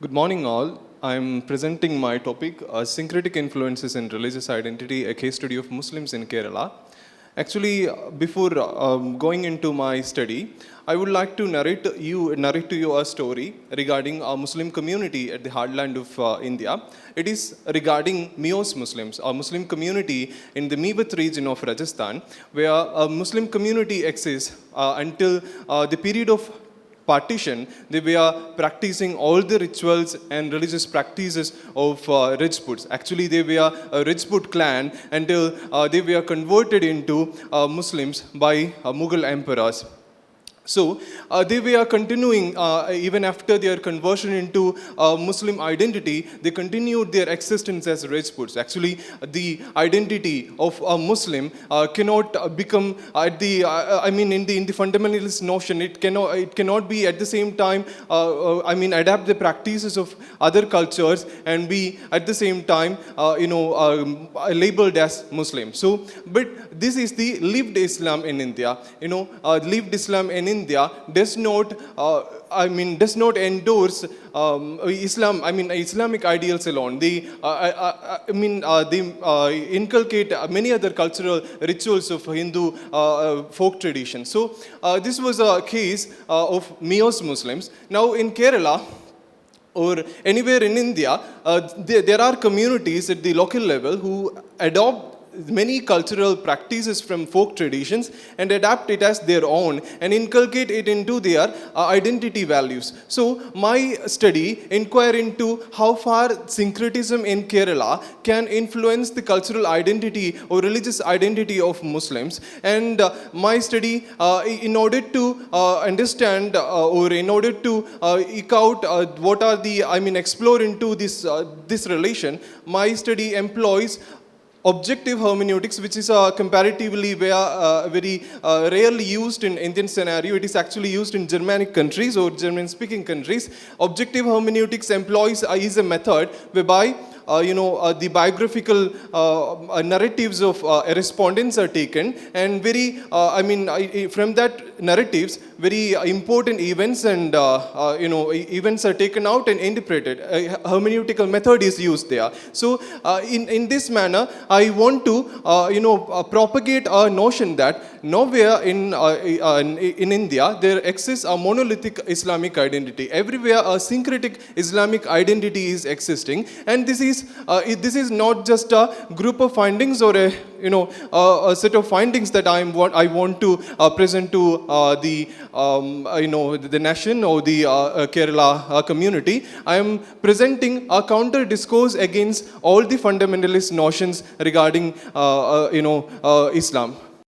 Good morning, all. I'm presenting my topic, Syncretic Influences in Religious Identity, a case study of Muslims in Kerala. Actually, before going into my study, I would like to narrate to you a story regarding a Muslim community at the heartland of India. It is regarding Mios Muslims, a Muslim community in the Meerut region of Rajasthan, where a Muslim community exists until the period of partition. They were practicing all the rituals and religious practices of Rajputs. Actually, they were a Rajput clan until they were converted into Muslims by Mughal emperors. So they were continuing, even after their conversion into Muslim identity, they continued their existence as Rajputs. Actually, the identity of a Muslim cannot become in the fundamentalist notion, it cannot be at the same time, adapt the practices of other cultures and be at the same time, labeled as Muslim. So, but this is the lived Islam in India. Lived Islam in India does not endorse Islamic ideals alone. They inculcate many other cultural rituals of Hindu folk tradition. So this was a case of Mios Muslims. Now in Kerala, or anywhere in India, there are communities at the local level who adopt many cultural practices from folk traditions and adapt it as their own and inculcate it into their identity values. So my study inquired into how far syncretism in Kerala can influence the cultural identity or religious identity of Muslims. And my study, in order to understand or in order to eke out what are the, explore into this relation, my study employs objective hermeneutics, which is comparatively very rarely used in Indian scenario. It is actually used in Germanic countries or German-speaking countries. Objective hermeneutics is a method whereby the biographical narratives of respondents are taken, and from that narratives, very important events and events are taken out and interpreted. A hermeneutical method is used there. So in this manner, I want to propagate a notion that nowhere in India there exists a monolithic Islamic identity. Everywhere a syncretic Islamic identity is existing, and this is not just a group of findings or a set of findings that I want to present to the nation or the Kerala community. I am presenting a counter discourse against all the fundamentalist notions regarding Islam.